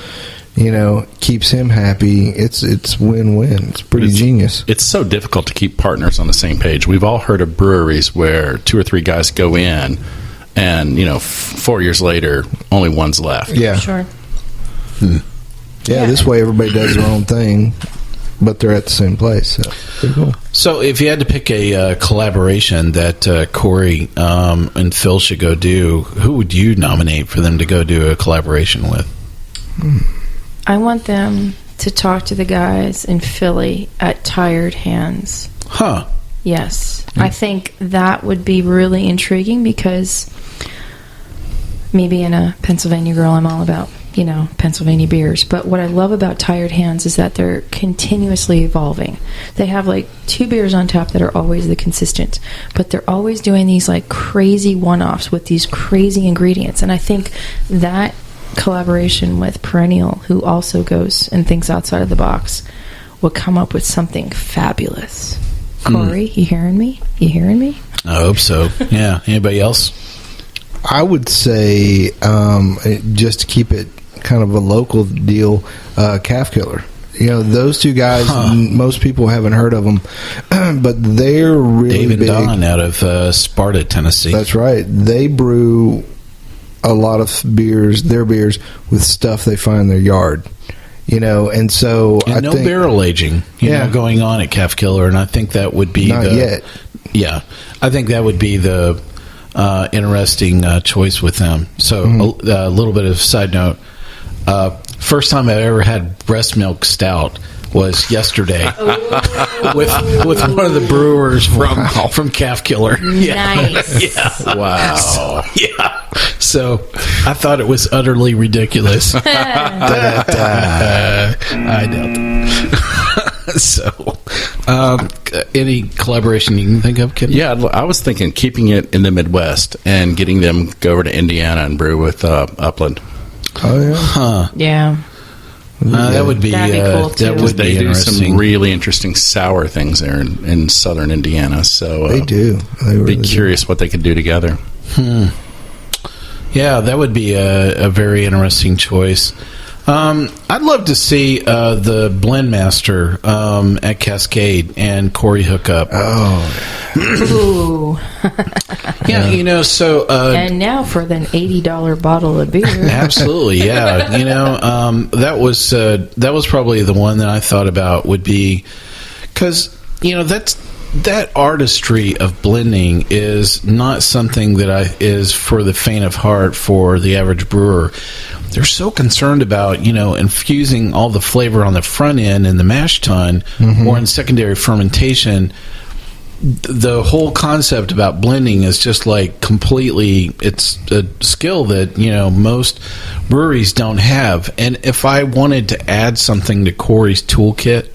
Keeps him happy. It's win-win. It's pretty genius. It's so difficult to keep partners on the same page. We've all heard of breweries where 2 or 3 guys go in, and 4 years later, only one's left. Yeah, Sure. Yeah, this way everybody does their own thing, but they're at the same place. So pretty cool. So if you had to pick a collaboration that Corey and Phil should go do, who would you nominate for them to go do a collaboration with? I want them to talk to the guys in Philly at Tired Hands. Huh. Yes. I think that would be really intriguing because me being a Pennsylvania girl, I'm all about, Pennsylvania beers. But what I love about Tired Hands is that they're continuously evolving. They have 2 beers on tap that are always the consistent, but they're always doing these crazy one-offs with these crazy ingredients. And I think that collaboration with Perennial, who also goes and thinks outside of the box, will come up with something fabulous. Corey, you hearing me? I hope so. Yeah. Anybody else? I would say, just to keep it kind of a local deal, Calf Killer. Those two guys, most people haven't heard of them, but they're really Dave and big. Don out of Sparta, Tennessee. That's right. They brew a lot of their beers with stuff they find in their yard. And so and I think barrel aging, going on at Calf Killer, and I think that would be not yet. Yeah, I think that would be the interesting choice with them. So a little bit of side note. First time I ever had breast milk stout was yesterday with one of the brewers from Calf Killer. Nice. Yeah. Wow. Yeah. So I thought it was utterly ridiculous. But I doubt it. So, any collaboration you can think of, Kendall? Yeah, I was thinking keeping it in the Midwest and getting them go over to Indiana and brew with Upland. Oh yeah. Huh. Yeah. That would be That'd be cool, too. that would They be do interesting. some really interesting sour things there in southern Indiana. So They do. They really be curious what they could do together. Yeah, that would be a very interesting choice. I'd love to see the Blend Master at Cascade and Corey hook up. Ooh. Yeah, so And now for an $80 bottle of beer. absolutely, yeah. That was probably the one that I thought about would be, because that artistry of blending is not something that is for the faint of heart for the average brewer. They're so concerned about infusing all the flavor on the front end in the mash tun or in secondary fermentation. The whole concept about blending is just completely, it's a skill that most breweries don't have. And if I wanted to add something to Corey's toolkit,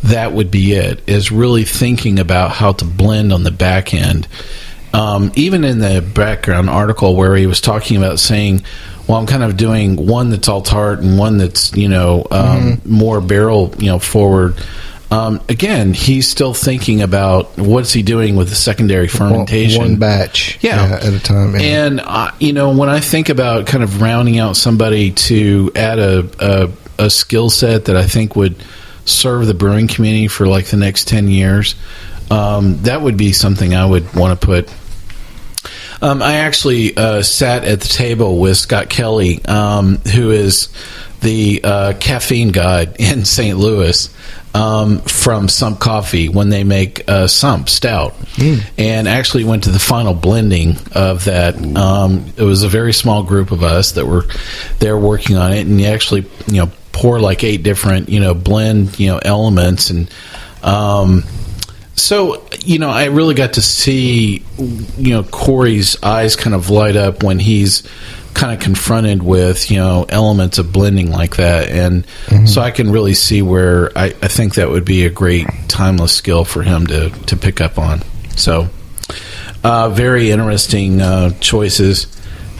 that would be it, is really thinking about how to blend on the back end. Even in the background article where he was talking about saying, well, I'm kind of doing one that's all tart and one that's more barrel forward. Again, he's still thinking about what's he doing with the secondary fermentation. one batch at a time. And when I think about kind of rounding out somebody to add a skill set that I think would serve the brewing community for like the next 10 years, that would be something I would want to put. I actually sat at the table with Scott Kelly, who is the caffeine guide in St. Louis, from Sump Coffee when they make Sump Stout, and actually went to the final blending of that. It was a very small group of us that were there working on it, and you actually pour like 8 different blend elements, and so I really got to see Corey's eyes kind of light up when he's kind of confronted with elements of blending like that, and so I can really see where I think that would be a great timeless skill for him to pick up on. So very interesting choices.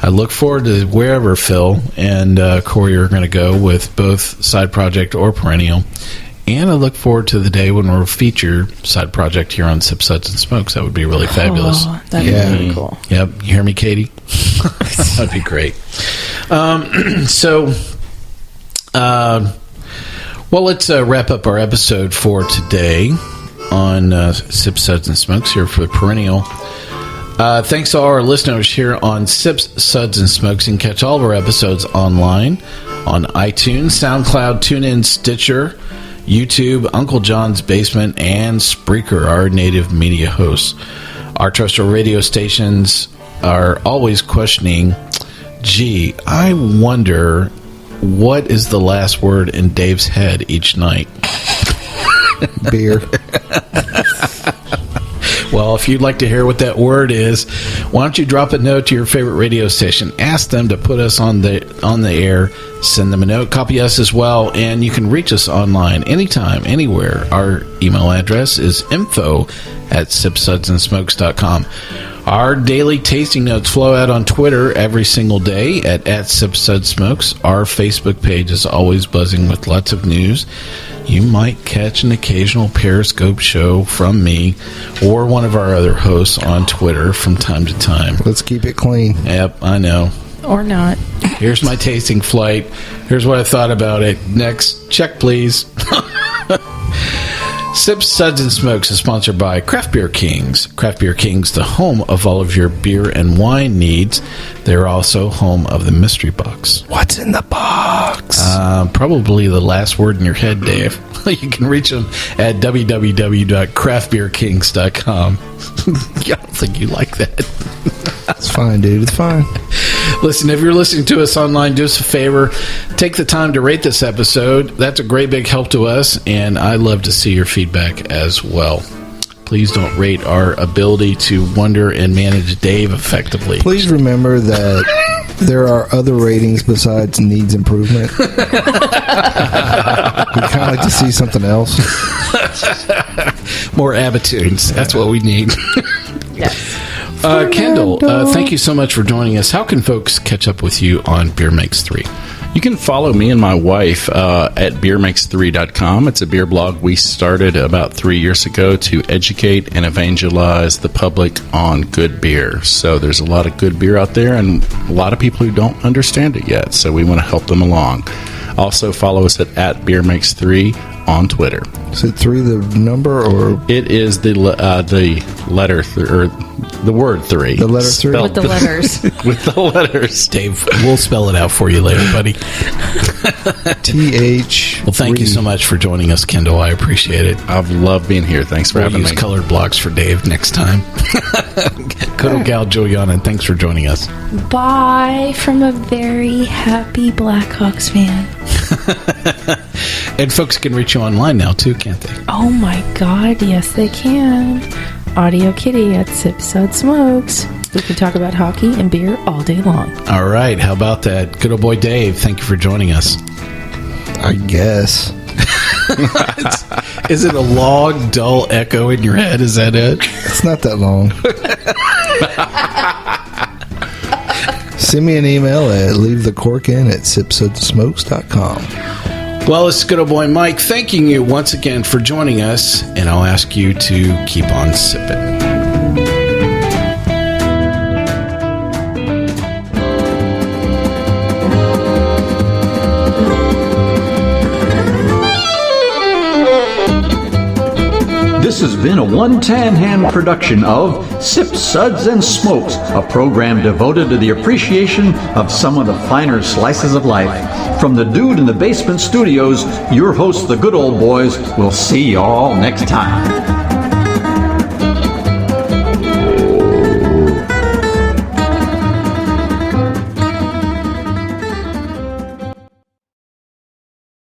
I look forward to wherever Phil and Corey are going to go with both Side Project or Perennial. And I look forward to the day when we'll feature Side Project here on Sip, Suds, and Smokes. That would be really fabulous. Oh, that'd be really cool. Yep. You hear me, Katie? That'd be great. Let's wrap up our episode for today on Sip, Suds, and Smokes here for Perennial. Thanks to all our listeners here on Sips, Suds, and Smokes. You can catch all of our episodes online on iTunes, SoundCloud, TuneIn, Stitcher, YouTube, Uncle John's Basement, and Spreaker, our native media hosts. Our terrestrial radio stations are always questioning, gee, I wonder what is the last word in Dave's head each night? Beer. Well, if you'd like to hear what that word is, why don't you drop a note to your favorite radio station? Ask them to put us on the air. Send them a note. Copy us as well, and you can reach us online anytime, anywhere. Our email address is info@sipsudsandsmokes.com. Our daily tasting notes flow out on Twitter every single day at @SipSudsSmokes. Our Facebook page is always buzzing with lots of news. You might catch an occasional Periscope show from me or one of our other hosts on Twitter from time to time. Let's keep it clean. Yep, I know. Or not. Here's my tasting flight. Here's what I thought about it. Next, check please. Sips, Suds, and Smokes is sponsored by Craft Beer Kings. Craft Beer Kings, the home of all of your beer and wine needs. They're also home of the mystery box. What's in the box? Probably the last word in your head, Dave. You can reach them at www.craftbeerkings.com. I don't think you like that. It's fine, dude. It's fine. Listen, if you're listening to us online, do us a favor. Take the time to rate this episode. That's a great big help to us, and I love to see your feedback as well. Please don't rate our ability to wonder and manage Dave effectively. Please remember that there are other ratings besides needs improvement. We kind of like to see something else. More Abitudes. That's what we need. Yes. Kendall, thank you so much for joining us. How can folks catch up with you on Beer Makes 3? You can follow me and my wife at beermakes3.com. It's a beer blog we started about 3 years ago to educate and evangelize the public on good beer. So there's a lot of good beer out there and a lot of people who don't understand it yet. So we want to help them along. Also follow us at beermakes3 on Twitter. Is it 3 the number or? It is the letter or the word 3. The letter 3? With the letters. With the letters. Dave, we'll spell it out for you later, buddy. TH. Well, thank you so much for joining us, Kendall. I appreciate it. I've loved being here. Thanks for having use me. colored blocks for Dave next time. Good old gal Julieanna, and thanks for joining us. Bye from a very happy Blackhawks fan. And folks can reach you online now, too, can't they? Oh my God, yes they can. Audio Kitty at Sip, Suds, Smokes. We can talk about hockey and beer all day long. All right, how about that? Good old boy Dave, thank you for joining us. I guess. Is it a long, dull echo in your head? Is that it? It's not that long. Send me an email at leavethecorkin@sipsudssmokes.com. Well, it's good old boy Mike thanking you once again for joining us, and I'll ask you to keep on sipping. This has been a One Tan Hand production of Sips, Suds, and Smokes, a program devoted to the appreciation of some of the finer slices of life. From the Dude in the Basement Studios, your hosts, the Good Old Boys, will see you all next time.